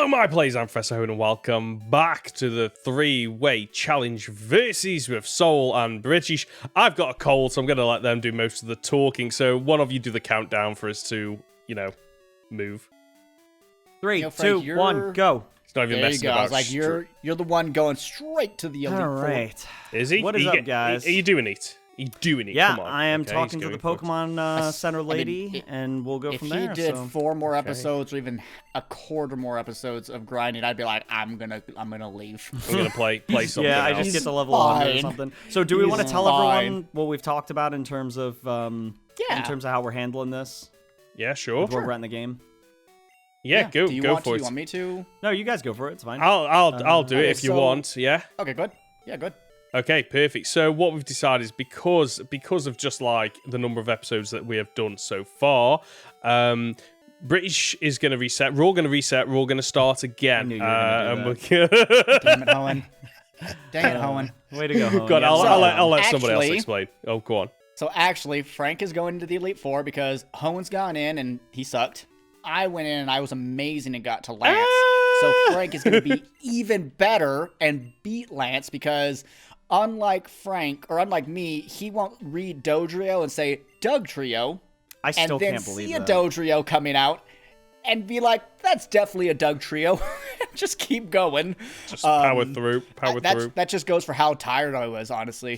Hello, my players, I'm Professor Hoenn, and welcome back to the three-way challenge versus with Soul and British. I've got a cold, so I'm going to let them do most of the talking. So one of you do the countdown for us to, move. 3, 2, 1, go. It's not even There you messing go. about. I was like, you're the one going straight to the elite All four. right. Is he? What is up, guys? Are you doing it? Are you doing it? Yeah, Come on. I am Okay, talking he's to the going for it. Pokemon Center lady, mean, and we'll go If from he there. did so. 4 more episodes or even a quarter more episodes of grinding, I'd be like, I'm gonna leave. I'm going to play something Yeah, I else. just get to level 100 or fine. something. So do we want to He's tell fine. everyone what we've talked about in terms of in terms of how we're handling this? Yeah, sure. Where we're at in the game? Yeah, go Do you go want for to? it. You want me to? No, you guys go for it. It's fine. I'll do it okay, if you so- want. Yeah. Okay, good. Yeah, good. Okay, perfect. So what we've decided is because of just like the number of episodes that we have done so far, British is going to reset. We're all going to reset. We're all going to start again. I knew you were gonna do Damn it, Hoenn. Dang it, Hoenn. Way to go, Hoenn. God, Yeah, I'll so- let somebody else actually- explain. Oh, go on. So actually, Frank is going into the Elite Four because Hoenn's gone in and he sucked. I went in and I was amazing and got to Lance. So Frank is going to be even better and beat Lance because unlike Frank, or unlike me, he won't read Dodrio and say Doug Trio. I still and then can't believe see that. a Dodrio coming out and be like, that's definitely a Doug Trio. Just keep going. Just power through. That just goes for how tired I was, honestly.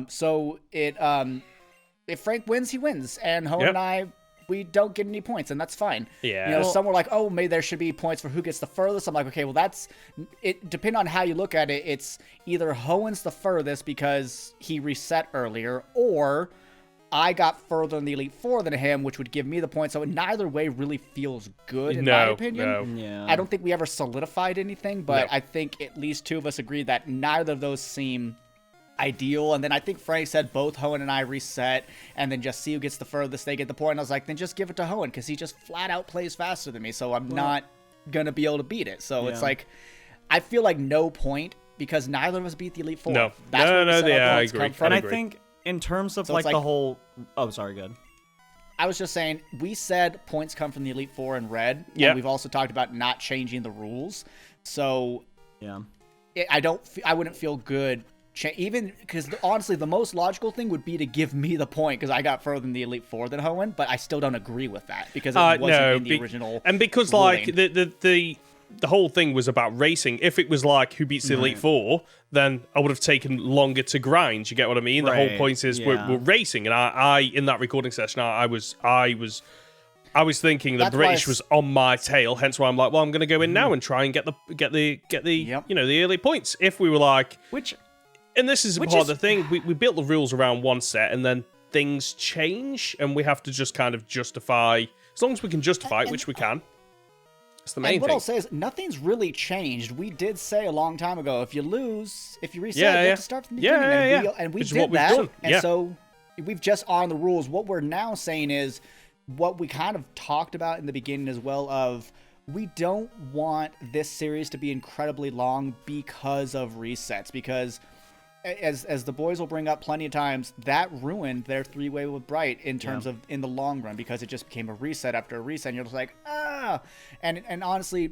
So if Frank wins, he wins, and Hoenn Yep. and I, we don't get any points, and that's fine. Yeah. You know, Well- some were like, oh, maybe there should be points for who gets the furthest. I'm like, okay, well, that's it. Depending on how you look at it, it's either Hoenn's the furthest because he reset earlier, or I got further in the Elite Four than him, which would give me the points. So neither way really feels good, in my opinion. No. Yeah. I don't think we ever solidified anything, but No. I think at least 2 of us agreed that neither of those seem ideal. And then I think Frank said both Hoenn and I reset, and then just see who gets the furthest, they get the point. And I was like, then just give it to Hoenn, because he just flat out plays faster than me, so I'm not going to be able to beat it. So it's Yeah. like, I feel like no point, because neither of us beat the Elite Four. No. That's No, where we no, said our yeah, I points agree. come from. And I agree. think in terms of So it's like the like- whole... Oh, sorry, good. I was just saying, we said points come from the Elite Four in red, Yeah. and we've also talked about not changing the rules. So Yeah. I wouldn't feel good, even because honestly, the most logical thing would be to give me the point because I got further in the Elite Four than Hoenn, but I still don't agree with that because it wasn't in the original. And because ruling. like the whole thing was about racing. If it was like who beats the Elite Four, then I would have taken longer to grind. You get what I mean? The whole Right, point is yeah. we're racing, and I in that recording session, I was thinking that That's why British was on my tail. Hence why I'm like, well, I'm going to go in now and try and get the Yep. the early points. If we were like, Which... and this is part of the thing, we built the rules around one set, and then things change, and we have to just kind of justify. As long as we can justify it, which we can. That's the main And what thing. I'll say is nothing's really changed. We did say a long time ago, if you lose, if you reset, Yeah, you yeah. have to start from the Yeah, beginning. yeah, and yeah. and we Which is did what we've that. done. And Yeah. so we've just honored the rules. What we're now saying is what we kind of talked about in the beginning as well of we don't want this series to be incredibly long because of resets, because as the boys will bring up plenty of times, that ruined their 3-way with Bright in terms of in the long run, because it just became a reset after a reset, and you're just like, and honestly,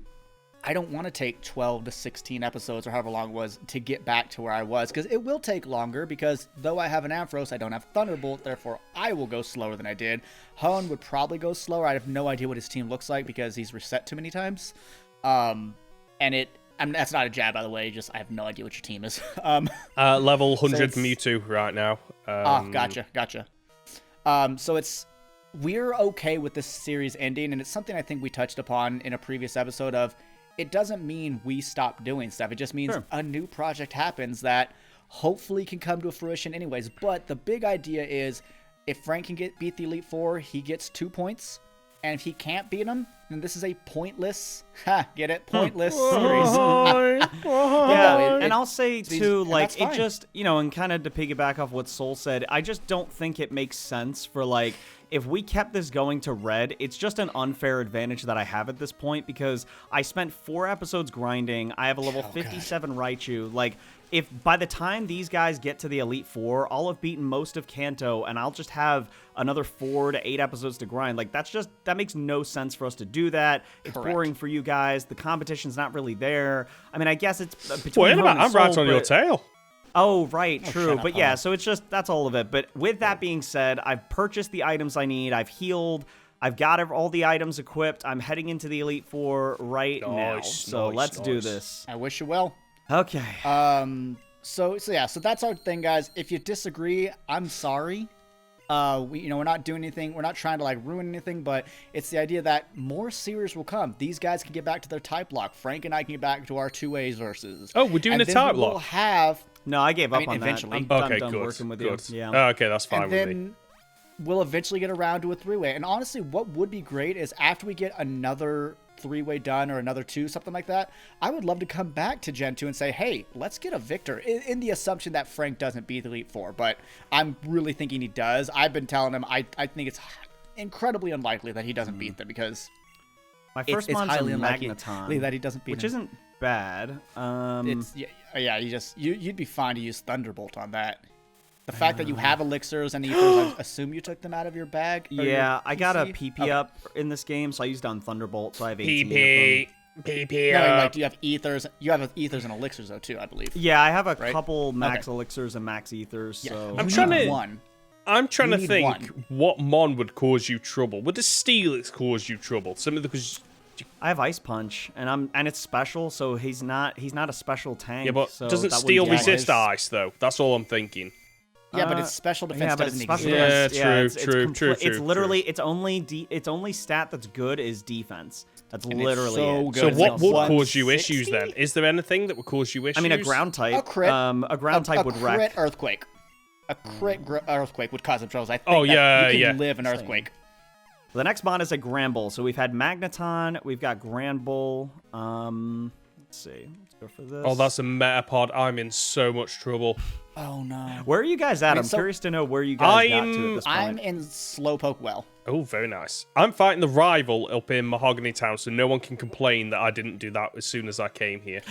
I don't want to take 12 to 16 episodes or however long it was to get back to where I was, because it will take longer, because though I have an Ampharos, I don't have Thunderbolt, therefore I will go slower than I did. Hoenn would probably go slower. I have no idea what his team looks like because he's reset too many times. That's not a jab, by the way, just I have no idea what your team is. Level 100 it's- Mewtwo right now. Gotcha. So we're okay with this series ending, and it's something I think we touched upon in a previous episode of, it doesn't mean we stop doing stuff. It just means a new project happens that hopefully can come to fruition anyways. But the big idea is if Frank can beat the Elite Four, he gets 2 points. And if he can't beat them, then this is a pointless, get it? Pointless series. Yeah, and I'll say too, and like, that's it fine. just, and kind of to piggyback off what Soul said, I just don't think it makes sense for, like, if we kept this going to red, it's just an unfair advantage that I have at this point, because I spent 4 episodes grinding, I have a level 57 Raichu, like, if by the time these guys get to the Elite Four, I'll have beaten most of Kanto, and I'll just have another 4 to 8 episodes to grind. Like, that makes no sense for us to do do that, it's Correct. boring for you guys. The competition's not really there. I mean, I guess it's between Wait a Hoenn minute, and I'm right Soul, on your but- tail. Oh, right, true. shut But up, yeah, Hoenn. so it's just, that's all of it. But with that being said, I've purchased the items I need. I've healed. I've got all the items equipped. I'm heading into the Elite Four right now. Nice, So nice, let's do nice. this. I wish you well. Okay. So that's our thing, guys. If you disagree, I'm sorry. We're not doing anything. We're not trying to like ruin anything, but it's the idea that more series will come. These guys can get back to their type lock. Frank and I can get back to our 2As versus. Oh, we're doing and a then type we'll lock. have, No, I gave up on eventually. that. I'm Okay, done good. working with Good. you. Yeah. Oh, okay, that's fine and with me. then we'll eventually get around to a 3-way. And honestly, what would be great is after we get another 3-way done or another 2, something like that, I would love to come back to Gen 2 and say, hey, let's get a victor, in the assumption that Frank doesn't beat the Elite Four, but I'm really thinking he does. I've been telling him I think it's incredibly unlikely that he doesn't beat them, because My it's first mon's a highly unlikely Magneton, that he doesn't beat which him. isn't bad. It's you'd be fine to use Thunderbolt on that. The fact that you have elixirs and ethers, I assume you took them out of your bag. Or yeah, your I got a PC? PP Okay. up in this game, so I used on Thunderbolt, so I have 18 of them. PP. No, I mean, like, do you have ethers? You have ethers and elixirs though too, I believe. Yeah, I have a Right? couple max Okay. elixirs and max ethers, Yeah. so... You I'm need trying to- one. I'm trying You to need think one. what mon would cause you trouble. Would the Steelix cause you trouble? Something that was. I have Ice Punch, and it's special, so he's not a special tank. Yeah, but so doesn't that steel wouldn't be resist his- ice though? That's all I'm thinking. Yeah, but its special defense yeah, but doesn't it's special exist. Yeah, defense. true, it's true, It's true, literally its only stat that's good is defense. That's it's literally so it. good. So It's what like would cause you 160? issues then? Is there anything that would cause you issues? I mean, a ground type. A crit. A ground type would a wreck. crit earthquake. A crit earthquake would cause him troubles. I think Oh, that yeah, you can yeah. live an earthquake. The next mon is a Granbull. So we've had Magneton, we've got Granbull. Let's see. Let's go for this. Oh, that's a Metapod. I'm in so much trouble. Oh no. Where are you guys at? mean, I'm so- curious to know where you guys got to at this point. I'm in Slowpoke Well. Oh, very nice. I'm fighting the rival up in Mahogany Town, so no one can complain that I didn't do that as soon as I came here.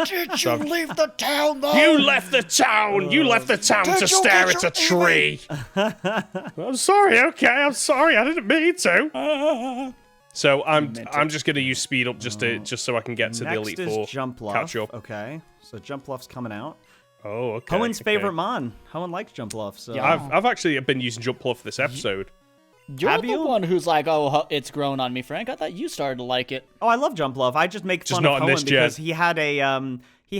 Did you leave the town though? You left the town! You left the town Did to you stare get at a your tree! I'm sorry, okay, I'm sorry, I didn't mean to. So I'm just gonna use speed up just so I can get to the Next Elite is Four. Jumpluff. Catch up. Okay, so Jumpluff's coming out. Oh, okay. Hoenn's okay. favorite mon. Hoenn likes Jumpluff, so... Yeah. I've actually been using Jumpluff for this episode. You're Have the you? one who's like, oh, it's grown on me, Frank. I thought you started to like it. Oh, I love Jumpluff. I just make Just fun not of in this Hoenn gen. because he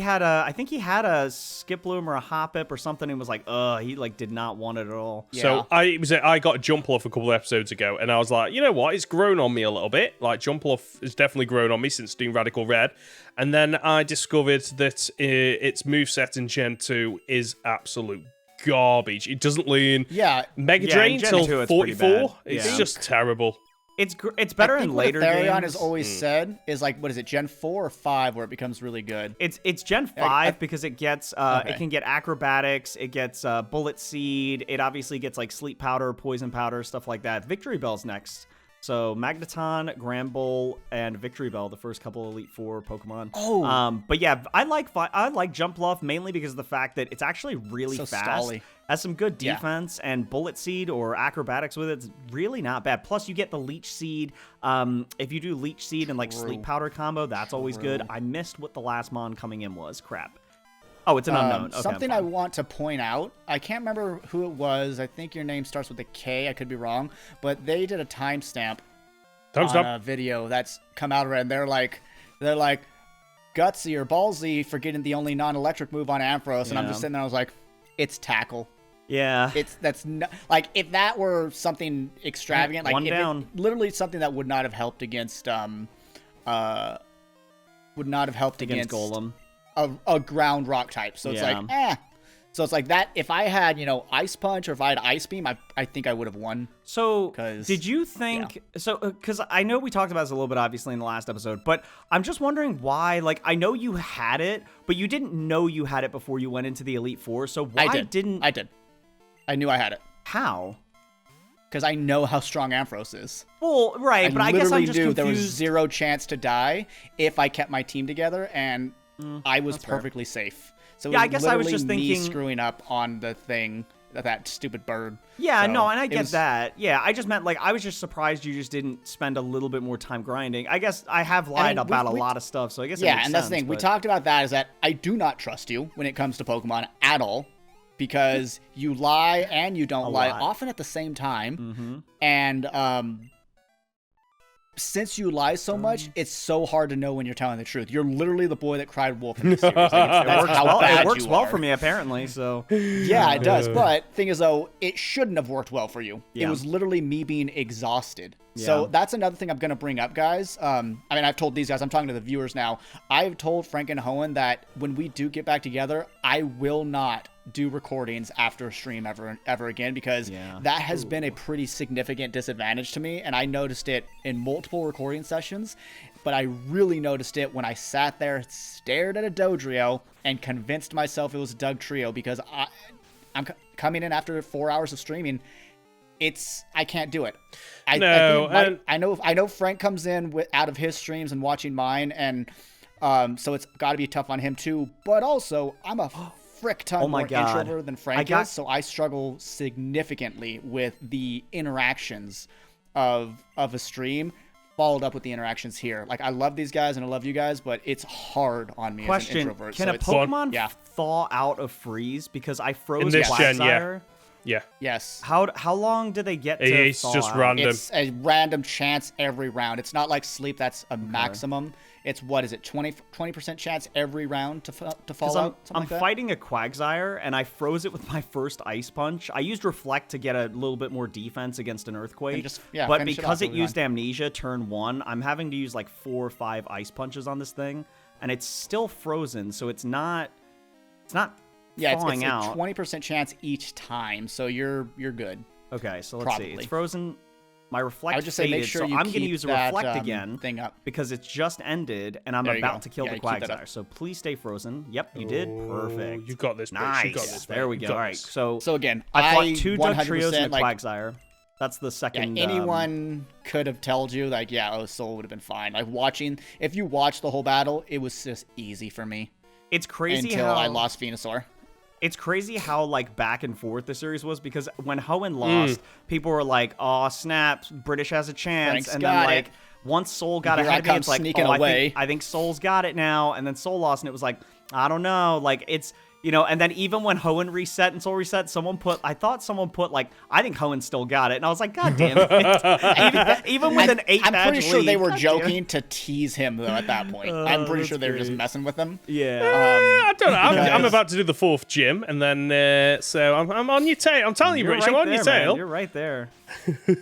had a I think he had a Skiploom or a Hoppip or something and was like, he like did not want it at all. So I got Jumpluff a couple of episodes ago, and I was like, you know what? It's grown on me a little bit. Like Jumpluff has definitely grown on me since doing Radical Red, and then I discovered that its moveset in Gen 2 is absolute garbage. It doesn't lean Yeah. Mega Yeah, Drain in Gen till 2 it's pretty 44. bad. It's Yeah. just terrible. It's better I think in what later Therion games. has always said is like, what is it, Gen 4 or 5 where it becomes really good? It's Gen 5 because it gets Okay. it can get acrobatics, it gets bullet seed, it obviously gets like sleep powder, poison powder, stuff like that. Victory Bell's next. So Magneton, Granbull, and Victory Bell, the first couple Elite Four Pokemon. Oh. But yeah, I like Jumpluff mainly because of the fact that it's actually really So fast. stally. Has some good Yeah. defense, and Bullet Seed or Acrobatics with it's really not bad. Plus, you get the Leech Seed. If you do Leech Seed and like Sleep Powder combo, that's always good. I missed what the last mon coming in was. Crap. Oh, it's an unknown. Okay, Something I'm I fine. want to point out, I can't remember who it was. I think your name starts with a K. I could be wrong. But they did a timestamp Thumbs on up. a video that's come out already. And they're like, gutsy or ballsy for getting the only non-electric move on Ampharos. And I'm Yeah. just sitting there, I was like, it's tackle. Yeah. That's not, like, if that were something extravagant, like One if down. literally something that would not have helped against Against Golem. a ground rock type. So it's Yeah. like, eh. So it's like that. If I had, Ice Punch or if I had Ice Beam, I think I would have won. So, 'Cause- did you think so? Because I know we talked about this a little bit, obviously, in the last episode. But I'm just wondering why. Like, I know you had it, but you didn't know you had it before you went into the Elite Four. So why I did. I knew I had it How? because I know how strong Ampharos is. Well, right, but I guess I'm just knew confused. there was zero chance to die if I kept my team together, and I was that's fair. perfectly safe. So it Yeah, was I guess I was literally just me thinking- screwing up on the thing. that stupid bird. Yeah, So, no, and I get was- that. Yeah, I just meant, like, I was just surprised you just didn't spend a little bit more time grinding. I guess I have lied about a lot of stuff, so I guess it Yeah, makes and that's the sense, thing. We but- talked about that, is that I do not trust you when it comes to Pokemon at all, because you lie and you don't lie, lot. often at the same time. And since you lie so much, it's so hard to know when you're telling the truth. You're literally the boy that cried wolf in this series. Like, that's how bad It works you well are. for me, apparently, so... Yeah, it does. But thing is, though, it shouldn't have worked well for you. Yeah. It was literally me being exhausted. So Yeah. that's another thing I'm going to bring up, guys. I mean, I've told these guys, I'm talking to the viewers now. I've told Frank and Hoenn that when we do get back together, I will not do recordings after a stream ever again, because that has been a pretty significant disadvantage to me, and I noticed it in multiple recording sessions, but I really noticed it when I sat there, stared at a Dodrio, and convinced myself it was a Doug Trio, because I'm coming in after 4 hours of streaming. I can't do it. I know Frank comes in out of his streams and watching mine, and so it's got to be tough on him too, but also I'm a frick ton more introvert than Frank is, so I struggle significantly with the interactions of a stream, followed up with the interactions here. Like, I love these guys and I love you guys, but it's hard on me as an introvert. Can a Pokemon thaw out of freeze? Because I froze in this gen, yeah. Yes. How long do they get to It's thaw just out? random. It's a random chance every round. It's not like sleep that's a maximum. It's, what is it, 20% chance every round to fall out? I'm fighting a Quagsire, and I froze it with my first Ice Punch. I used Reflect to get a little bit more defense against an Earthquake, but because it used Amnesia turn 1, I'm having to use like 4 or 5 Ice Punches on this thing, and it's still frozen, so it's not falling out. It's a 20% chance each time, so you're good. Okay, so let's see. It's frozen. My Reflect I would just say make sure so you I'm going to keep use a that, Reflect again thing up. because it's just ended, and I'm about to kill the keep that Quagsire. up. So please stay frozen. Yep, you did. Perfect. You got this, bitch. Nice. You got this, There we You go. got All right. this. So again, I fought 2 Doug Trios and a like, Quagsire. That's the second. Anyone could have told you, like, Soul would have been fine. Like, if you watch the whole battle, it was just easy for me. It's crazy until how I lost Venusaur. It's crazy how, like, back and forth the series was, because when Hoenn lost, people were like, "Oh, snap, British has a chance." Frank's and got then, like, it. once Soul got Here I ahead of me, come it's like, sneaking "Oh, away." I think Soul's got it now." And then Soul lost, and it was like, I don't know. Like, it's, and then even when Hoenn reset and Soul reset, I thought someone put, like, I think Hoenn still got it. And I was like, God damn it. even with an 8 I'm pretty sure they were God damn it. joking to tease him, though, at that point. I'm pretty sure they were just messing with him. Yeah. I don't know. I'm about to do the 4th gym, and then so I'm on your tail. I'm telling you, Rich, I'm on your tail. Man. You're right there.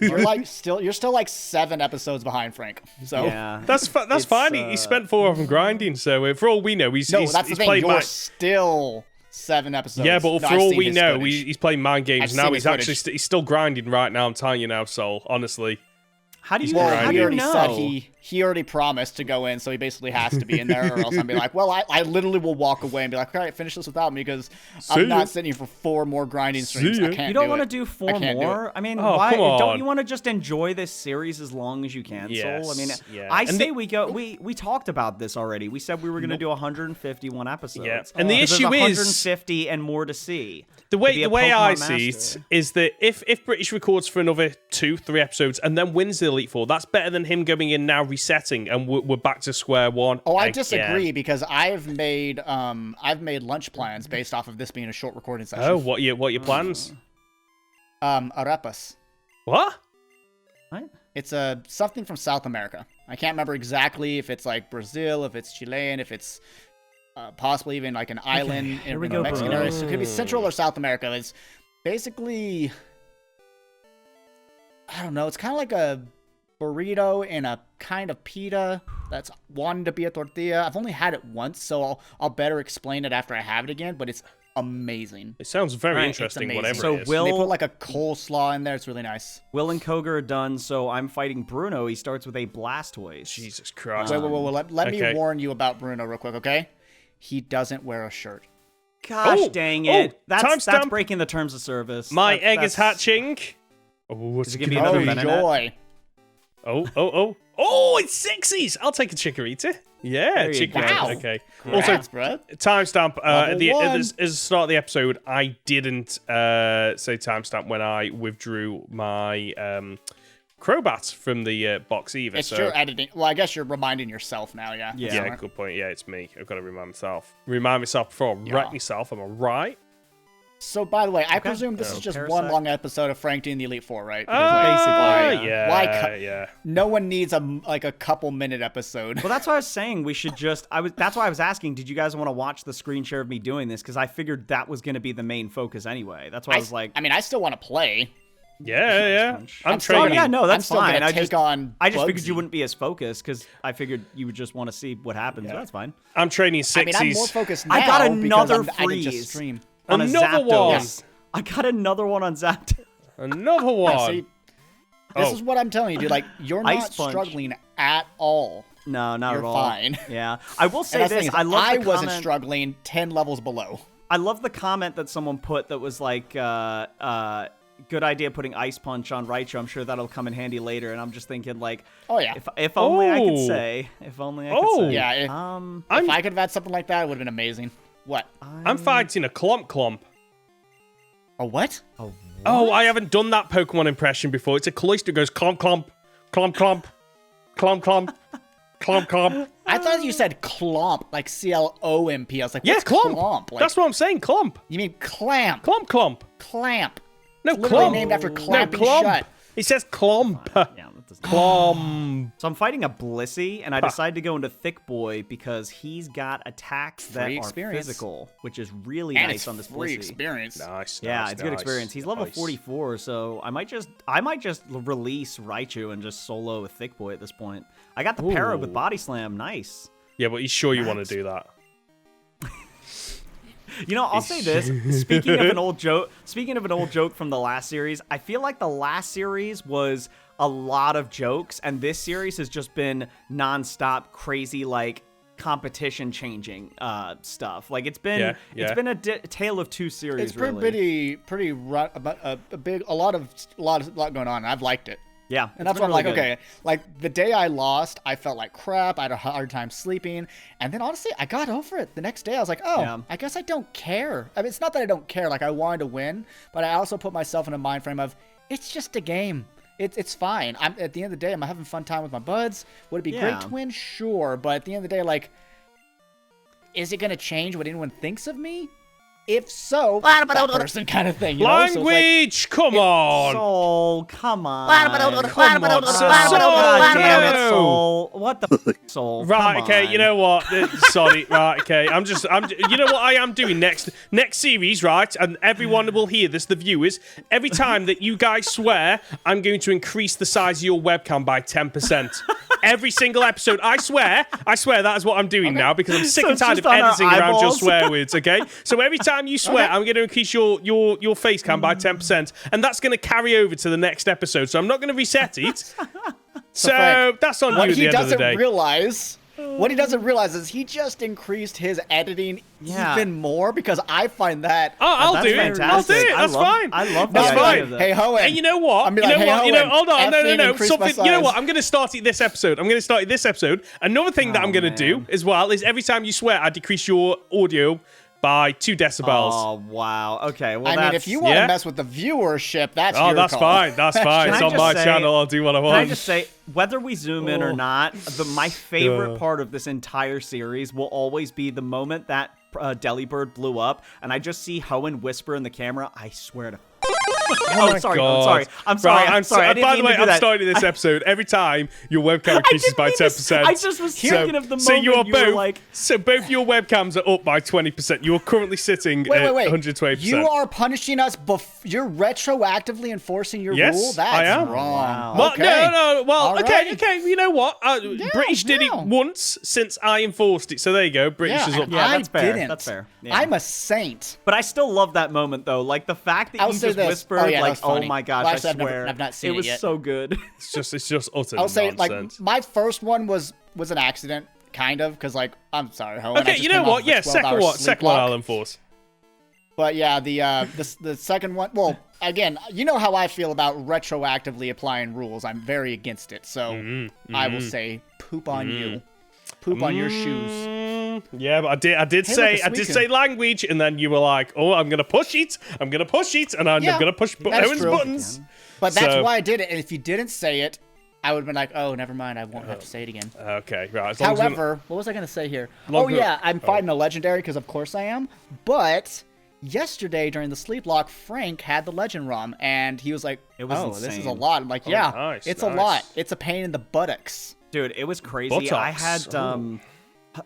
You're still like 7 episodes behind Frank. So Yeah. That's fine. He spent 4 of them grinding, so for all we know, he's that's the thing. played You're still 7 episodes. Yeah, but No, for I've all seen we his know, footage. he's playing mind games I've now. seen He's his actually footage. he's still grinding right now. I'm telling you now, Soul. Honestly. How do you Well, how do he you already know? said he already promised to go in, so he basically has to be in there, or else I'd be like, well, I literally will walk away and be like, all right, finish this without me, because I'm not sitting here for 4 more grinding streams. I can't You don't want to do 4 more? I mean, Oh, why come on. don't you want to just enjoy this series as long as you can, Yes, Soul? I mean, yeah. I And say we talked about this already. We said we were going to do 151 episodes. Yeah. And the 'Cause issue there's is 150 and more to see. the way I Pokemon see master. it is that if British records for another 2-3 episodes and then wins the Elite Four, that's better than him going in now resetting and we're back to square one. Oh, I again. disagree, because I've made lunch plans based off of this being a short recording session. Oh, what are your plans? Arepas. What? What? It's something from South America. I can't remember exactly if it's like Brazil, if it's Chilean, if it's possibly even like an island in we the go, Mexican bro. area. So it could be Central or South America. It's basically, I don't know. It's kind of like a burrito and a kind of pita that's wanting to be a tortilla. I've only had it once, so I'll better explain it after I have it again. But it's amazing. It sounds very Right, interesting, it's amazing. whatever So it is. Will- They put like a coleslaw in there. It's really nice. Will and Koga are done, so I'm fighting Bruno. He starts with a Blastoise. Jesus Christ. Wait. Let me Okay. warn you about Bruno real quick, okay? He doesn't wear a shirt. Gosh Oh, dang oh, it. That's timestamp. breaking the terms of service. My That's- egg is that's- hatching. Oh, what's Is it it gonna be gonna another be? Venonat? Joy. Oh. Oh, it's 60s. I'll take a Chikorita. Yeah, There you Chikorita. go. Okay. Congrats, bro. Timestamp. At the one. start of the episode, I didn't say timestamp when I withdrew my Crobat from the box either. It's so. your editing. Well, I guess you're reminding yourself now, yeah. Yeah. Yeah, good point. Yeah, it's me. I've got to remind myself. Remind myself before I wreck myself. Am I right? So, by the way, I presume this is just one Parasect. long episode of Frank doing the Elite Four, right? basically, Yeah. No one needs a couple minute episode. Well, that's what I was saying. We should just. That's why I was asking. Did you guys want to watch the screen share of me doing this? Because I figured that was going to be the main focus anyway. That's why I was like. I mean, I still want to play. Yeah. I'm still training. yeah, no, that's I'm still fine. gonna I take on I just figured you Bugsy. wouldn't be as focused because I figured you would just want to see what happens. Yeah. That's fine. I'm training 60s. I mean, I'm more focused now I got because another I didn't just freeze. stream. On Another a Zapdos. one. Yes. I got another one on Zapdos. Another Yeah, one. see, this is what I'm telling you, dude. Like, you're Ice not Punch. struggling at all. No, not You're at all. fine. Yeah, I will And say that's the this. thing is, I love I the wasn't comment. struggling 10 levels below. I love the comment that someone put that was like, good idea putting Ice Punch on Raichu. I'm sure that'll come in handy later. And I'm just thinking, like, Oh, yeah. if only I could Oh. say. If only I could Oh. say. Yeah, if I could have had something like that, it would have been amazing. What? I'm fighting a Clomp. A what? Oh, I haven't done that Pokemon impression before. It's a cloister goes clomp. I thought you said clomp, like C-L-O-M-P. I was like, Yeah, what's clomp. clomp? Like, That's what I'm saying. Clomp. you mean clamp? Clomp. Clamp. No, Literally clomp. named after No, clamping clomp. shut. It says clomp. Yeah, that doesn't. Clomp. So I'm fighting a Blissey, and I decided to go into Thick Boy because he's got attacks that Free are experience. physical, which is really And nice it's on this free Blissey. experience. Nice. Yeah, nice, it's good nice, experience. He's level nice. 44, so I might just release Raichu and just solo with Thick Boy at this point. I got the para with Ooh. Body Slam, nice. Yeah, but you sure you want Nice. to do that? You know, I'll say this. Speaking of an old joke from the last series, I feel like the last series was a lot of jokes, and this series has just been nonstop crazy, like competition changing stuff. Like it's been a tale of two series. It's really. pretty a lot going on. I've liked it. Yeah, And that's why I'm like, okay, like the day I lost, I felt like crap. I had a hard time sleeping. And then honestly, I got over it. The next day, I was like, oh, Yeah. I guess I don't care. I mean, it's not that I don't care. Like, I wanted to win, but I also put myself in a mind frame of, it's just a game. It's fine. I'm at the end of the day, I'm having fun time with my buds. Would it be Yeah. great to win? Sure. But at the end of the day, like, is it going to change what anyone thinks of me? If so, that person kind of thing. You know? So it's like, Language. Come on. Soul, come on. Come on, Soul. God damn it, No. Soul. What the Soul? Right, Come okay, on. you know what? Sorry, right, okay. You know what I am doing next series, right? And everyone will hear this, the viewers. Every time that you guys swear, I'm going to increase the size of your webcam by 10%. Every single episode. I swear that is what I'm doing now because I'm sick So and it's tired of just on our editing around your eyeballs? swear words, okay? So every time you swear, I'm going to increase your face cam by 10%, and that's going to carry over to the next episode. So I'm not going to reset it. So Frank, that's on you what at he the end of the doesn't day. realize. What he doesn't realize is he just increased his editing Yeah. even more because I find that. Oh, I'll That's do it. I'll do fantastic. it. That's fine. I love That's the No, idea fine. of that. Hey, Hoenn. And you know what? I'm You be know like, hey, what? You know, Hoenn, hold on. No. effing increase my Something. You know what? size. I'm going to start it this episode. Another thing that Oh, I'm going to do man. as well is every time you swear, I decrease your audio by 2 decibels. Oh wow. Okay. Well, I mean, if you want to yeah. mess with the viewership, that's Oh, your that's call. fine. That's fine. Can It's I on just my say- channel. I'll do what I Can I want. just say, whether we zoom in or not, my favorite part of this entire series will always be the moment that Delibird blew up, and I just see Hoenn whisper in the camera, "I swear to." Oh, my sorry. God. I'm sorry. Right, I'm sorry. I didn't by the mean way, to do I'm that. starting this episode. Every time your webcam increases by 10%. I just was thinking of the moment so you are were both. like, So both your webcams are up by 20%. You are currently sitting at Wait. 120%. You are punishing us. You're retroactively enforcing your Yes, rule. That's I am. wrong. Wow. Well, Okay. no. Well, Alright. okay. You know what? British did it no. once since I enforced it. So there you go. British is Yeah, up. and Yeah, I that's fair. didn't. That's fair. Yeah. I'm a saint. But I still love that moment though. Like the fact that I'll you say just this. whispered, Oh, yeah, that like, was funny. "Oh my gosh, Well, I actually, swear." I've not seen it it was yet. so good. It's just utter I'll say, like, nonsense. my first one was an accident, kind of, because, like, I'm sorry, Hoenn. I Okay, just you know came off what? of a Yeah, 12-hour second sleep one block. I'll enforce. But yeah, the second one. Well, again, you know how I feel about retroactively applying rules. I'm very against it. So I will say, poop on you, poop on your shoes. Yeah, but I did say language, and then you were like, "Oh, I'm gonna push it, and I'm gonna push Hoenn's buttons." But that's why I did it. And if you didn't say it, I would have been like, "Oh, never mind. I won't have to say it again." Okay, right. However, what was I gonna say here? I'm fighting a legendary because of course I am. But yesterday during the sleep lock, Frank had the legend ROM, and he was like, this is a lot. I'm like, it's a lot. It's a pain in the buttocks. Dude, it was crazy. Buttocks. I had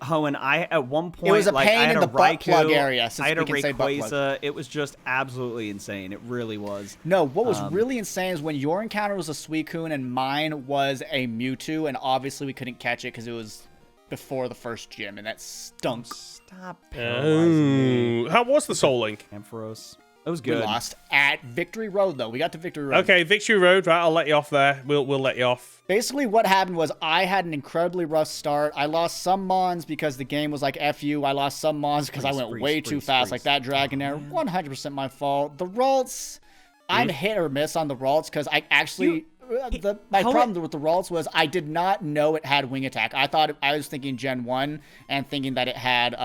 Hoenn, at one point, it was a pain I had in the butt plug area. I had a Rayquaza. It was just absolutely insane. It really was. No, what was really insane is when your encounter was a Suicune and mine was a Mewtwo, and obviously we couldn't catch it because it was before the first gym, and that stunk. Stop paralyzing me. How was the Soul Link? Ampharos. It was good. We lost at Victory Road, though. We got to Victory Road. Okay, Victory Road. Right, I'll let you off there. We'll let you off. Basically, what happened was I had an incredibly rough start. I lost some Mons because the game was like, F you. I lost some Mons because I went way too fast, like that Dragonair. 100% my fault. The Ralts, I'm hit or miss on the Ralts because I actually... my problem with the Ralts was I did not know it had Wing Attack. I was thinking Gen 1 and thinking that it had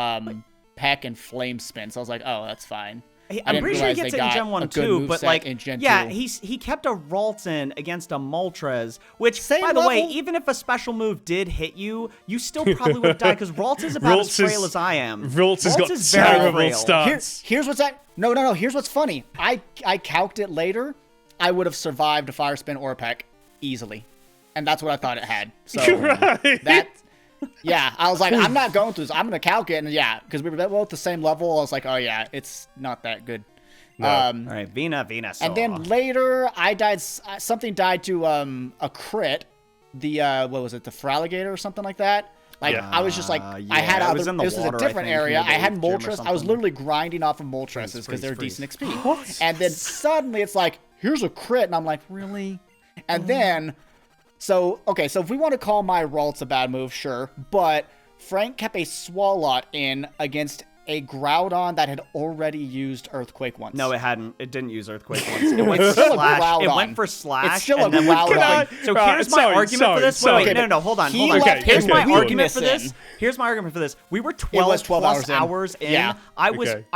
Peck and Flame Spin. So I was like, oh, that's fine. I'm pretty sure he gets it in Gen 1 too, but like, in Gen 2. he kept a Ralts in against a Moltres, which, by the way, even if a special move did hit you, you still probably would have died because Ralts is about as frail as I am. Ralts has got terrible stats. Here's what's no. Here's what's funny. I calced it later. I would have survived a Fire Spin or a Peck easily, and that's what I thought it had. So yeah, I was like, I'm not going through this. I'm going to calc it. And because we were both at the same level, I was like, oh yeah, it's not that good. No. All right, Vina. And then later, I died. Something died to a crit. The what was it? The Feraligatr or something like that. Like I was just like, I had other. This was a different area. I had Moltres. I was literally grinding off of Moltresses because they're decent XP. And then suddenly it's like, here's a crit, and I'm like, really? And then. So if we want to call my Ralts a bad move, sure. But Frank kept a Swalot in against a Groudon that had already used Earthquake once. No, it hadn't. It didn't use Earthquake once. It went for Slash. It went for Slash. It's still a Groudon. So here's my argument for this. Wait, no, hold on. Here's my argument for this. Here's my argument for this. We were 12 plus hours in. Yeah. I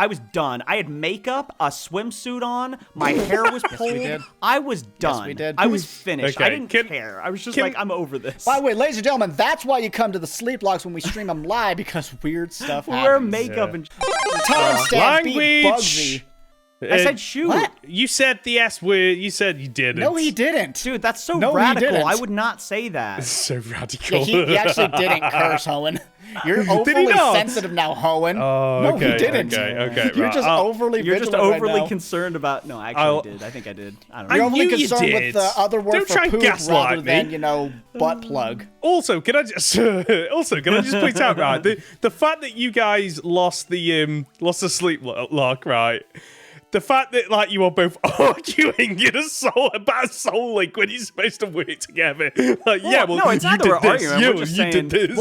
was done. I had makeup, a swimsuit on. My hair was pulled. I was done. Yes, we did. I was finished. I didn't care. I was just like, I'm over this. By the way, ladies and gentlemen, that's why you come to the sleep locks when we stream them live, because weird stuff happens. Wear makeup and language. I said shoot. What? You said the S word. You said you didn't. No, he didn't. Dude, that's so radical. I would not say that. It's so radical. Yeah, he actually didn't curse, Hoenn. You're overly sensitive now, Hoenn. Oh, okay, no, he didn't. Okay, You're just overly You're vigilant just overly right concerned about... No, I actually did. I think I did. I don't know. You're overly concerned with the other word for poop rather than, butt plug. Also, can I just point out, right, the fact that you guys lost the sleep lock, right? The fact that, like, you are both arguing about a Soul Link when you're supposed to work together. Like, no, it's not that we're arguing. We're just saying... did this.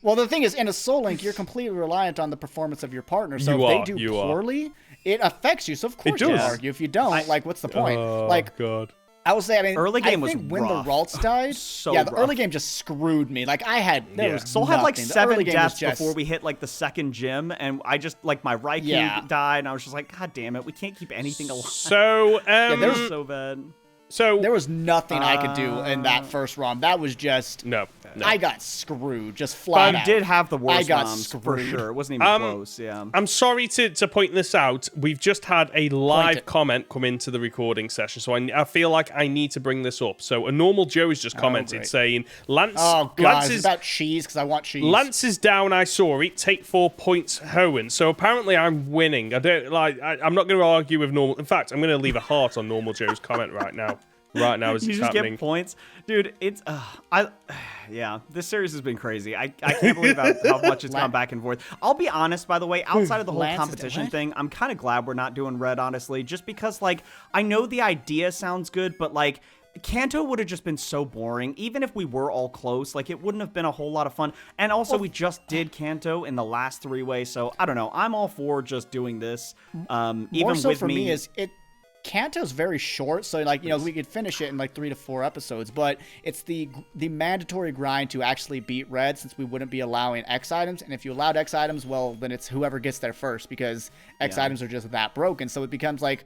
Well, the thing is, in a Soul Link, you're completely reliant on the performance of your partner. So if they do poorly, it affects you. So of course you argue. If you don't, what's the point? Oh, God. I will say, early game was when rough. the Ralts died, the early game just screwed me. Like, Soul had like 7 deaths before we hit like the second gym, and I just, like, my Raikou died, and I was just like, God damn it, we can't keep anything alive. So, that was so bad. So there was nothing I could do in that first ROM. That was just no. I got screwed, just flat out. I did have the worst ROMs for sure. It wasn't even close. Yeah. I'm sorry to point this out. We've just had a live comment come into the recording session, so I feel like I need to bring this up. So a normal Joe has just commented saying, "Lance, oh God, it's about cheese because I want cheese. Lance is down. I saw it. Take 4 points, Hoenn. So apparently I'm winning. I'm not going to argue with normal. In fact, I'm going to leave a heart on normal Joe's comment right now. Right now, as you it's just happening. Get points, dude. It's this series has been crazy. I can't believe how much it's gone back and forth. I'll be honest, by the way, outside of the whole competition thing, I'm kind of glad we're not doing red, honestly, just because, like, I know the idea sounds good, but, like, Kanto would have just been so boring. Even if we were all close, like, it wouldn't have been a whole lot of fun. And also, we just did Kanto in the last 3-way, so I don't know. I'm all for just doing this. Even More so with for me is Kanto's very short, so like, you know, we could finish it in like 3 to 4 episodes, but it's the mandatory grind to actually beat Red, since we wouldn't be allowing X items, and if you allowed X items, well, then it's whoever gets there first, because X items are just that broken, so it becomes like,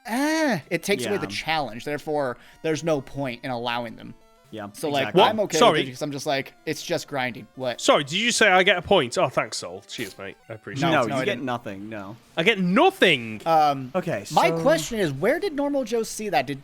it takes away the challenge, therefore there's no point in allowing them. Yeah. So exactly. like, I'm okay with it because I'm just like, it's just grinding. What? Sorry, did you say I get a point? Oh, thanks, Soul. Cheers, mate. I appreciate No, it. you get nothing. No. I get nothing. Okay. So... My question is, where did Normal Joe see that? Did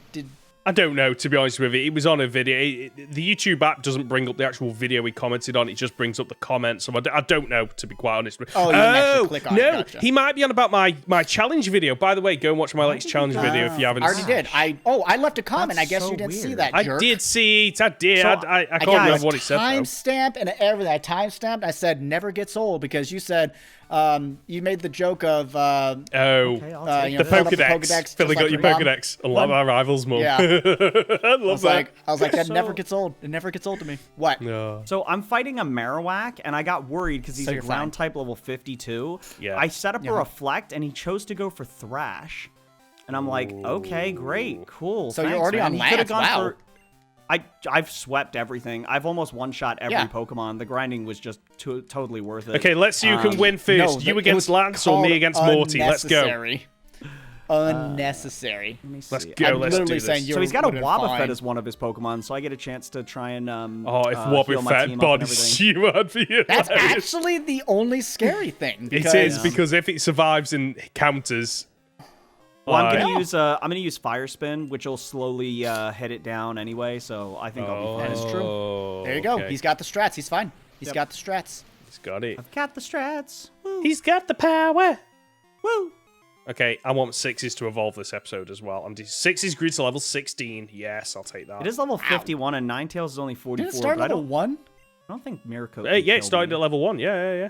I don't know, to be honest with you. It was on a video. The YouTube app doesn't bring up the actual video we commented on. It just brings up the comments. So I don't know, to be quite honest. Oh, you didn't actually click on it. No, Gotcha. he might be on about my challenge video. By the way, go and watch my latest challenge video if you haven't. I already did. I left a comment. That's I guess so you didn't see weird. that, jerk. I did see it. I did. So, I can't guys, remember what it said, though. Timestamp and everything. I timestamped. I said never gets old because you said you made the joke of Okay, I'll take you know, the fill up Pokedex. Philly just got like your mom. Pokedex. A lot of our rivals, mum. Yeah. I love that. I was like, that So- never gets old. It never gets old to me. What? No. So I'm fighting a Marowak, and I got worried because he's So a you're ground fine. type level 52. Yeah. I set up a Reflect, and he chose to go for Thrash. And I'm like, okay, great, cool. So you're thanks, already man. on He coulda Lance, gone wow. for- I've swept everything. I've almost one-shot every Yeah. Pokemon. The grinding was just totally worth it. Okay, let's see who can win first. No, You it against was Lance or me called against Morty? Let's go. unnecessary. Unnecessary. Let me see. Let's go. I'm Let's literally do this. saying So he's got a would've Wobbuffet fine. as one of his Pokemon, so I get a chance to try and Oh, if heal my Wobbuffet team up and bodies everything. you, I'd be That's hilarious. actually the only scary thing. It Because is, because if it survives and counters... Well, I'm like- gonna use Fire Spin, which will slowly head it down anyway. So I think I'll be fine. That is true. There you go. Okay. He's got the strats. He's fine. He's got the strats. He's got it. I've got the strats. Woo. He's got the power. Woo. Okay, I want Sixes to evolve this episode as well. Sixes grew to level 16. Yes, I'll take that. It is level 51, and Ninetales is only 44. Did it start but level 1? I don't think Miracle. Yeah, it started at level 1. Yeah.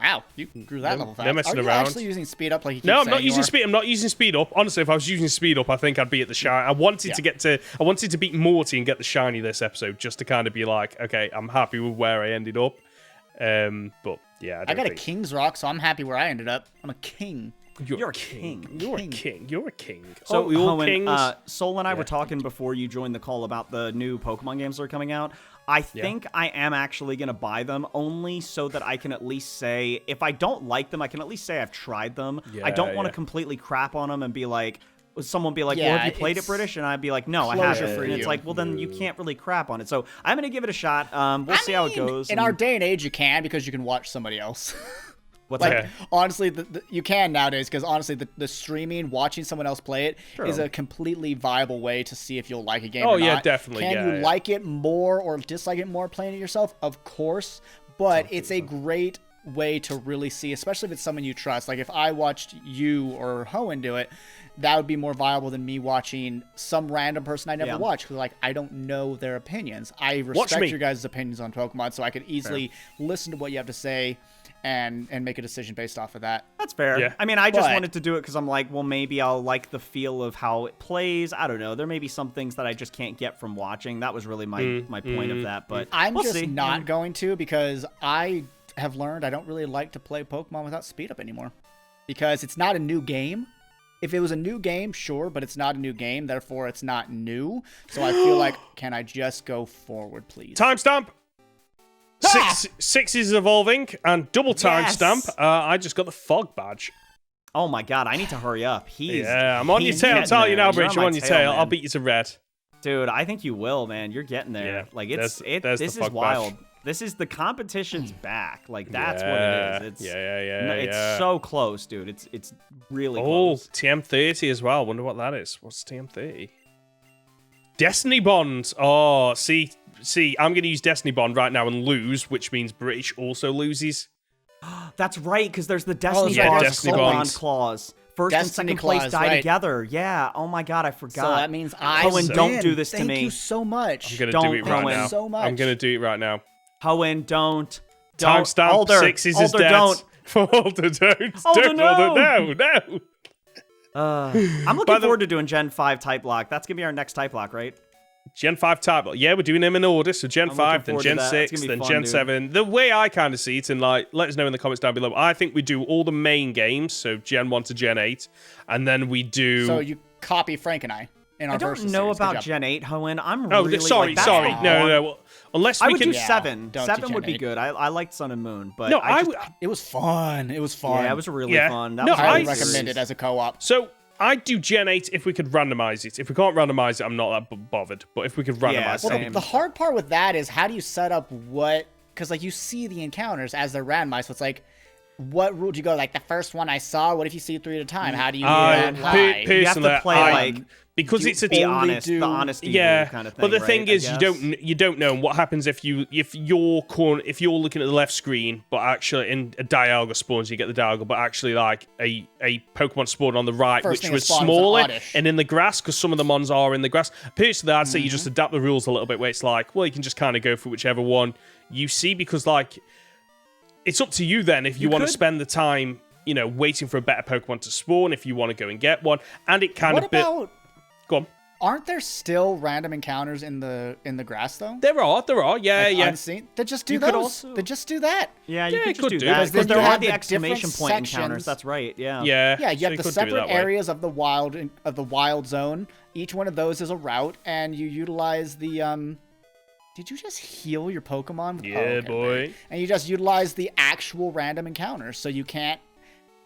Wow, you grew that They're- level fast. they're messing Are you around. actually using speed up like you keep No, I'm saying not you using are? speed. I'm not using speed up. Honestly, if I was using speed up, I think I'd be at the shine. I wanted to beat Morty and get the shiny this episode, just to kind of be like, okay, I'm happy with where I ended up. But yeah, I got a think... King's Rock, so I'm happy where I ended up. I'm a king. You're a king. You're King. a king. You're a king. So, we all Hoenn, kings. Soul and I Yeah. were talking before you joined the call about the new Pokemon games that are coming out. I think I am actually going to buy them only so that I can at least say, if I don't like them, I can at least say I've tried them. I don't want to Yeah. completely crap on them and be like, someone be like, Yeah, well, have you played it it's British? And I'd be like, no, I closure haven't. for And it's you. like, well, then you can't really crap on it. So I'm going to give it a shot. We'll see how it goes. In and- our day and age, you can because you can watch somebody else. What's Like, that? Yeah. honestly, you can nowadays because honestly, the streaming, watching someone else play it is a completely viable way to see if you'll like a game Oh, or yeah, not. definitely, Can yeah, you yeah. like it more or dislike it more playing it yourself? Of course, but it's a great way to really see, especially if it's someone you trust. Like if I watched you or Hoenn do it, that would be more viable than me watching some random person I never watched because like I don't know their opinions. I respect me. your guys' opinions on Pokemon, so I could easily listen to what you have to say and make a decision based off of that. That's fair. Yeah. I mean, I just But- wanted to do it because I'm like, well, maybe I'll like the feel of how it plays. I don't know. There may be some things that I just can't get from watching. That was really my point of that. But I'm we'll just see. not going to because I have learned I don't really like to play Pokemon without speed up anymore because it's not a new game. If it was a new game, sure, but it's not a new game, therefore it's not new. So I feel like, can I just go forward, please? Timestamp. Six is evolving and double timestamp. Yes. I just got the fog badge. Oh my god, I need to hurry up. Yeah, I'm on your he's tail. I'm getting telling you there. now, You're Bridge. I'm on your tail. I'll man. beat you to red. Dude, I think you will, man. You're getting there. Yeah, Like there's this the is fuck wild. badge. This is the competition's back. Like that's Yeah. what it is. It's Yeah. It's so close, dude. It's really Oh, close. TM30 as well. Wonder what that is. What's TM30? Destiny Bond. Oh, see, I'm going to use Destiny Bond right now and lose, which means British also loses. That's right, because there's the Destiny yeah, Bond Destiny Bond Bonds. clause. First and Destiny second place clause, die right. together. Yeah. Oh my god, I forgot. So that means I Hoenn, win. don't do this to Thank me. you so much. I'm going to Don't do it right go in. now. So much. I'm going to do it right now. Hoenn, don't. Timestamp. Alder, Sixes is Alder, dead. don't. Alder, don't. Alder, Don't, no. Alder, no. I'm looking forward to doing Gen 5 type lock. That's gonna be our next type lock, right? Gen 5 type. Yeah, we're doing them in order. So Gen 5, then Gen 6, then Gen 7. The way I kind of see it, and like, let us know in the comments down below. I think we do all the main games, so Gen 1 to Gen 8, and then we do. So you copy Frank and I in our I don't versus know series. Good about job. Gen 8, Hoenn. I'm Oh, really sorry. No. Well, unless we I would can. do 7. don't do 7 would Gen be 8. good. I liked Sun and Moon, but No, It was fun. It was fun. yeah, it was really Yeah. fun. That No, was a I good would recommend series. it as a co-op. So I'd do Gen 8 if we could randomize it. If we can't randomize it, I'm not that bothered. But if we could randomize Yeah, it, same. The hard part with that is how do you set up what? Because like you see the encounters as they're randomized, so it's like, what rule do you go? Like the first one I saw. What if you see 3 at a time? How do you do that high? You have personally, to play like because you it's a be only honest, do- the honesty yeah, rule kind of thing. but the right, thing I is, guess? you don't know what happens if you're looking at the left screen, but actually in a Dialga spawns, you get the Dialga, but actually like a Pokemon spawned on the right, First which thing was that spawned was an smaller Oddish. and in the grass, because some of the mons are in the grass. Personally, I'd say you just adapt the rules a little bit, where it's like, well, you can just kind of go for whichever one you see, because like it's up to you then if you want to could- spend the time, waiting for a better Pokemon to spawn, if you want to go and get one, and it kind What of about? go on. Aren't there still random encounters in the grass though? There are, yeah, Like, yeah. unseen? They just do You those. could also- They just do that. Yeah, you Yeah, could it just could do do. that Because because then there you are have the the exclamation different point sections. encounters. That's right. Yeah. Yeah, Yeah, you so have the could do it separate that way. areas of the wild zone. Each one of those is a route, and you utilize the Did you just heal your Pokemon? Yeah, okay, boy. great. And you just utilize the actual random encounters, so you can't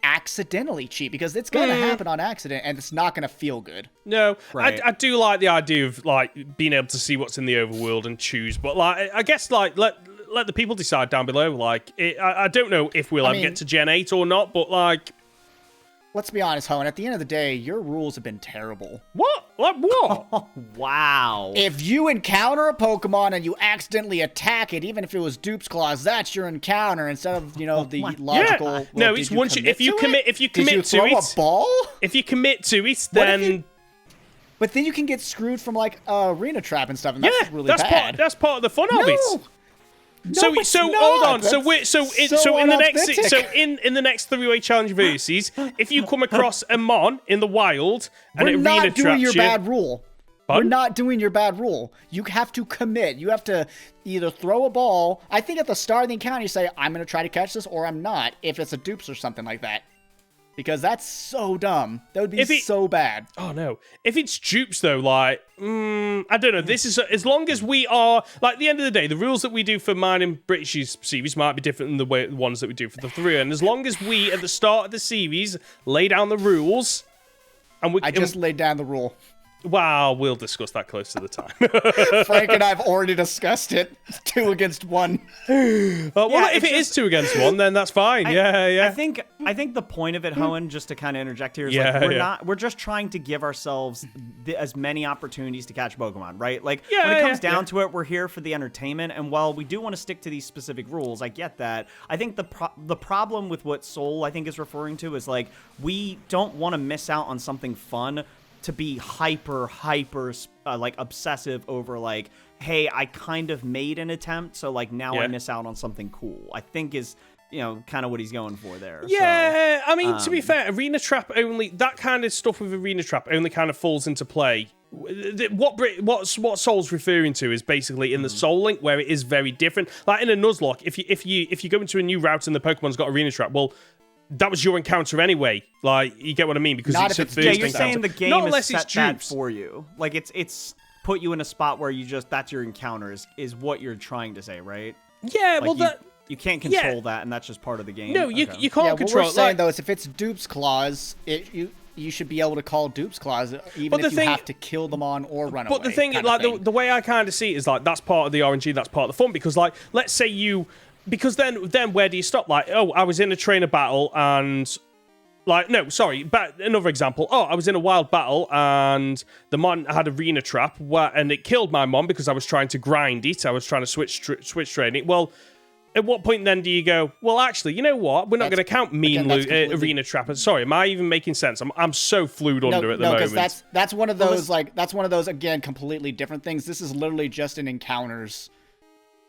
accidentally cheat because it's gonna happen on accident, and it's not gonna feel good. No, Right. I do like the idea of like being able to see what's in the overworld and choose, but like I guess like let the people decide down below. Like I don't know if we'll ever mean- get to Gen 8 or not, but like Let's be honest, Hoenn. At the end of the day, your rules have been terrible. what? Like what? Oh, wow. If you encounter a Pokemon and you accidentally attack it, even if it was Dupe's Claws, that's your encounter instead of the logical. Yeah. well, No, did it's you once commit if you to commit it? if you Did commit you to throw it, a ball? if you commit to it, What if then you- But then you can get screwed from like arena trap and stuff, and that's really that's bad. that's part of the fun of it. No, it's so not. hold on. So That's we're so so in the next unauthentic. in the next 3-way challenge versus, if you come across a mon in the wild and We're it not arena doing traps your you, bad rule. Pardon? We're not doing your bad rule. You have to commit. You have to either throw a ball. I think at the start of the encounter, you say, I'm going to try to catch this, or I'm not, if it's a dupes or something like that. Because that's so dumb. That would be so bad. Oh no! If it's dupes though, like I don't know. This is as long as we are like at the end of the day, the rules that we do for mine and British's series might be different than the ones that we do for the 3. And as long as we at the start of the series lay down the rules, and we I just laid down the rule. wow, we'll discuss that close to the time. Frank and I have already discussed it. 2 against 1. Well, Yeah, if it's it is 2 against 1, then that's fine. Yeah. I think the point of it, Hoenn, just to kind of interject here, is Yeah, like we're just trying to give ourselves as many opportunities to catch Pokemon, right? Like Yeah, when it comes yeah, down to it, we're here for the entertainment, and while we do want to stick to these specific rules, I get that. I think the problem with what Soul I think is referring to is like we don't want to miss out on something fun to be hyper like obsessive over like, hey, I kind of made an attempt, so like now I Yeah. miss out on something cool. I think is kind of what he's going for there. Yeah, I mean, to be fair, Arena Trap only, that kind of stuff with Arena Trap only kind of falls into play. What Soul's referring to is basically in the Soul Link, where it is very different. Like in a Nuzlocke, if you go into a new route and the Pokemon's got Arena Trap, well, that was your encounter anyway. Like, you get what I mean? Because Not it's if a it's first Yeah, you're encounter. saying the game Not is unless set it's that dupes. for you. Like it's put you in a spot where you just that's your encounter is what you're trying to say, right? Yeah, Like well, you can't control that, and that's just part of the game. no, you Okay. you can't Yeah, what control we're it. saying, Like, though, is if it's Dupe's Claws, you should be able to call Dupe's Claws, even But the if you thing- have to kill them on or run But away. the thing, kind of like thing. the way I kind of see it is like that's part of the RNG, that's part of the fun. Because like, let's say because then where do you stop? Like, oh, I was in a trainer battle and. Like, no, sorry, but another example. Oh, I was in a wild battle and the mon had Arena Trap and it killed my mon because I was trying to grind it. I was trying to switch train it. Well, at what point then do you go, well, actually, you know what? We're not going to count mean that's completely- Arena Trap. Sorry, am I even making sense? I'm so flued under at the moment. because that's one of those again completely different things. This is literally just in encounters.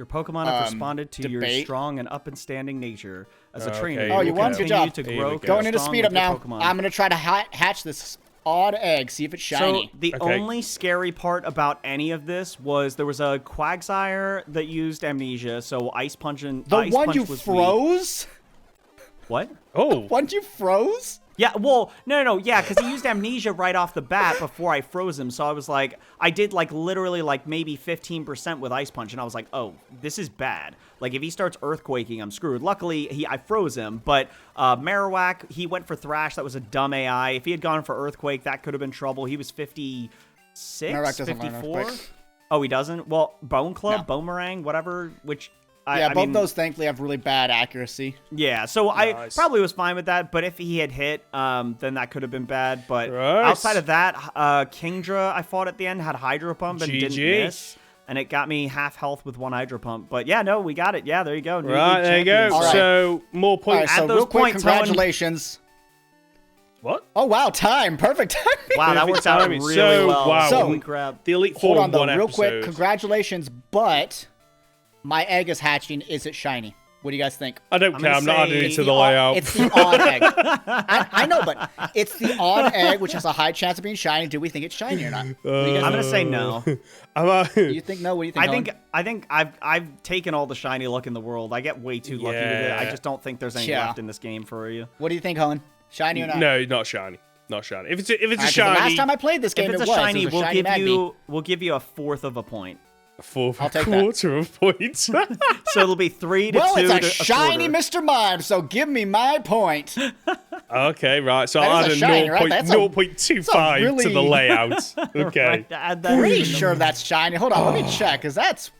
Your Pokemon have responded to your debate. strong and up-and-standing nature. As a Okay, trainer, Oh, you you will won? Good continue job. to Here grow. we go. Going into strong speed up with your now. Pokemon. I'm gonna try to hatch this odd egg. See if it's shiny. So the Okay. only scary part about any of this was there was a Quagsire that used Amnesia, so Ice Punch and the Ice one Punch you was weak. froze. What? Oh, One you froze. Yeah, well, no, yeah, because he used Amnesia right off the bat before I froze him, so I was like, I did like literally like maybe 15% with Ice Punch, and I was like, oh, this is bad. Like if he starts earthquaking, I'm screwed. Luckily, I froze him, but Marowak, he went for Thrash. That was a dumb AI. If he had gone for Earthquake, that could have been trouble. He was 56, Marowak doesn't learn 54. Earthquake. Oh, he doesn't? Well, Bone Club, No. Boomerang, whatever, which... Yeah, I both mean, those thankfully have really bad accuracy. yeah, so I Nice. probably was fine with that, but if he had hit, then that could have been bad. But Nice. outside of that, Kingdra I fought at the end had Hydro Pump and didn't GG. miss, and it got me half health with one Hydro Pump. But yeah, no, we got it. Yeah, there you go. New right, league there you go. champions. All right. So, more All right, points. At so those real quick, points, Hoenn. congratulations. What? Oh wow, time, perfect timing. Wow, that Perfect worked out timing. really So, well. wow. Holy So- crap. The Elite Four Hold on in though, one real episode. quick, congratulations. But my egg is hatching. Is it shiny? What do you guys think? I don't I'm care. gonna I'm not adding say- it to the layout. It's the odd egg. I know, but it's the odd egg, which has a high chance of being shiny. Do we think it's shiny or not? What do you guys I'm gonna say no. You think no? What do you think? I think I've taken all the shiny luck in the world. I get way too lucky with it. I Yeah. just don't think there's any Yeah. left in this game for you. What do you think, Hoenn? Shiny or not? No, not shiny. Not shiny. If it's a Alright, 'cause shiny, the last time I played this game, If it's it a was. shiny, It was a we'll shiny give Magby. you a fourth of a point. a fourth I'll of a take that. quarter of points. So it'll be 3 to Well, 2 it's a to shiny quarter. Mr. Mime, so give me my point. Okay, right. So That I'll is add a a shiny, right? That's a- 0.25 to the really- layout. Okay. Right, add that Pretty to the sure that's shiny. Hold on, let me check, because that's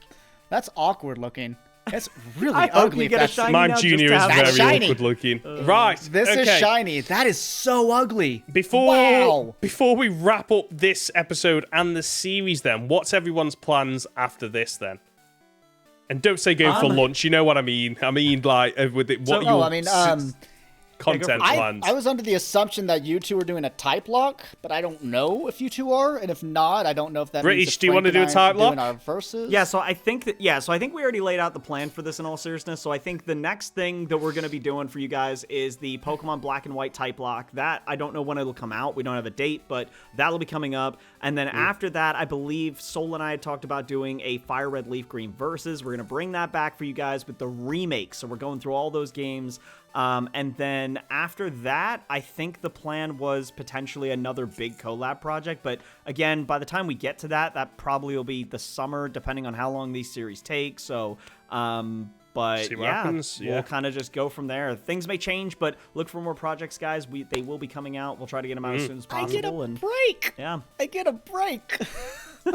awkward looking. It's really I hope ugly. you if get a that's- shiny Mine now, Junior just is to have That's very shiny. awkward looking. Right. This is okay. shiny. That is so ugly. Before Wow. we wrap up this episode and the series, then what's everyone's plans after this? Then, and don't say going for lunch. You know what I mean. I mean like with it, what So- your Oh, I mean, content for it. plans. I was under the assumption that you two were doing a type lock, but I don't know if you two are, and if not, I don't know if that British, means if do you Frank wanna and do a I are type lock? doing our verses. Yeah, so I think we already laid out the plan for this in all seriousness. So I think the next thing that we're going to be doing for you guys is the Pokemon Black and White type lock. That I don't know when it'll come out. We don't have a date, but that'll be coming up. And then after that, I believe Soul and I had talked about doing a Fire Red Leaf Green versus. We're going to bring that back for you guys with the remake. So we're going through all those games. And then after that, I think the plan was potentially another big collab project. But again, by the time we get to that, that probably will be the summer, depending on how long these series take. So, but See what yeah, happens, yeah. we'll kind of just go from there. Things may change, but look for more projects, guys. They will be coming out. We'll try to get them out as soon as I possible. get a and break. yeah. I get a break.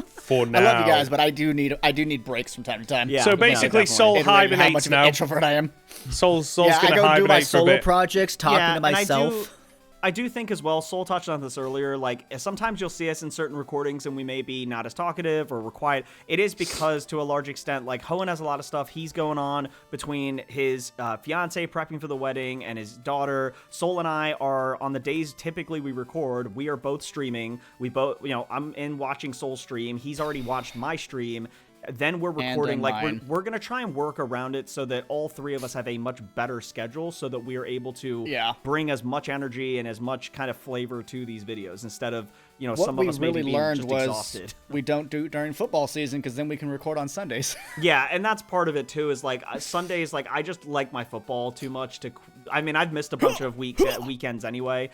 for now. I love you guys, but I do need breaks from time to time. Yeah. So no, basically, definitely. Soul Iterating how much hibernates of an now. introvert I am. Soul's Yeah, I gonna go do my hibernate for a solo bit. projects, talking to and myself. I do think as well, Soul touched on this earlier, like sometimes you'll see us in certain recordings and we may be not as talkative or we're quiet. It is because to a large extent, like Hoenn has a lot of stuff he's going on between his fiance prepping for the wedding and his daughter. Soul and I are on the days typically we record, we are both streaming. We both, I'm in watching Soul stream. He's already watched my stream. Then we're recording, like mine. we're gonna try and work around it so that all three of us have a much better schedule so that we are able to bring as much energy and as much kind of flavor to these videos instead of What some we of us maybe really being learned just was exhausted. we don't do it during football season because then we can record on Sundays. Yeah, and that's part of it too. Is like Sundays, like I just like my football too much to. I mean, I've missed a bunch of weekends anyway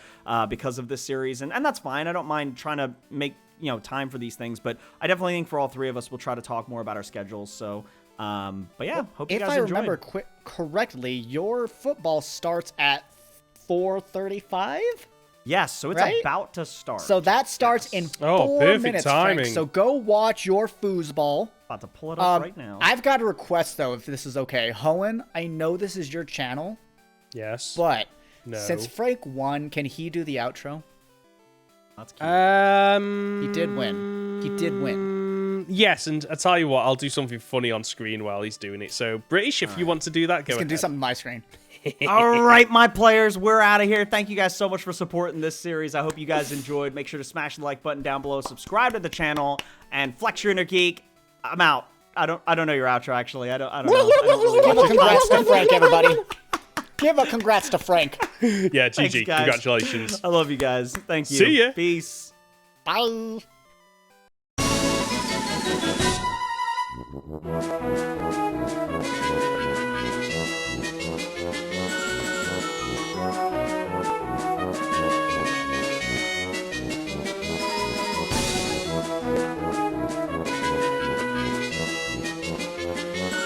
because of this series, and that's fine. I don't mind trying to make time for these things, but I definitely think for all three of us, we'll try to talk more about our schedules. So, but yeah, hope you If guys I enjoyed. remember correctly, your football starts at 4:35. Yes, so it's Right? about to start. So that starts in 4 perfect minutes, timing. Frank. So go watch your foosball. about to pull it up right now. I've got a request though, if this is okay. Hoenn, I know this is your channel, Yes. but No. since Frank won, can he do the outro? That's cute. He did win. He did win. Yes, and I tell you what, I'll do something funny on screen while he's doing it. So, British, if you want to do that, go He's gonna ahead. do something on my screen. All right, my players, we're out of here. Thank you guys so much for supporting this series. I hope you guys enjoyed. Make sure to smash the like button down below, subscribe to the channel, and flex your inner geek. I'm out. I don't know your outro actually. I don't know. I Give a congrats to Frank, everybody. Give a congrats to Frank. Yeah, Thanks, GG. guys. Congratulations. I love you guys. Thank you. See ya. Peace. Bye.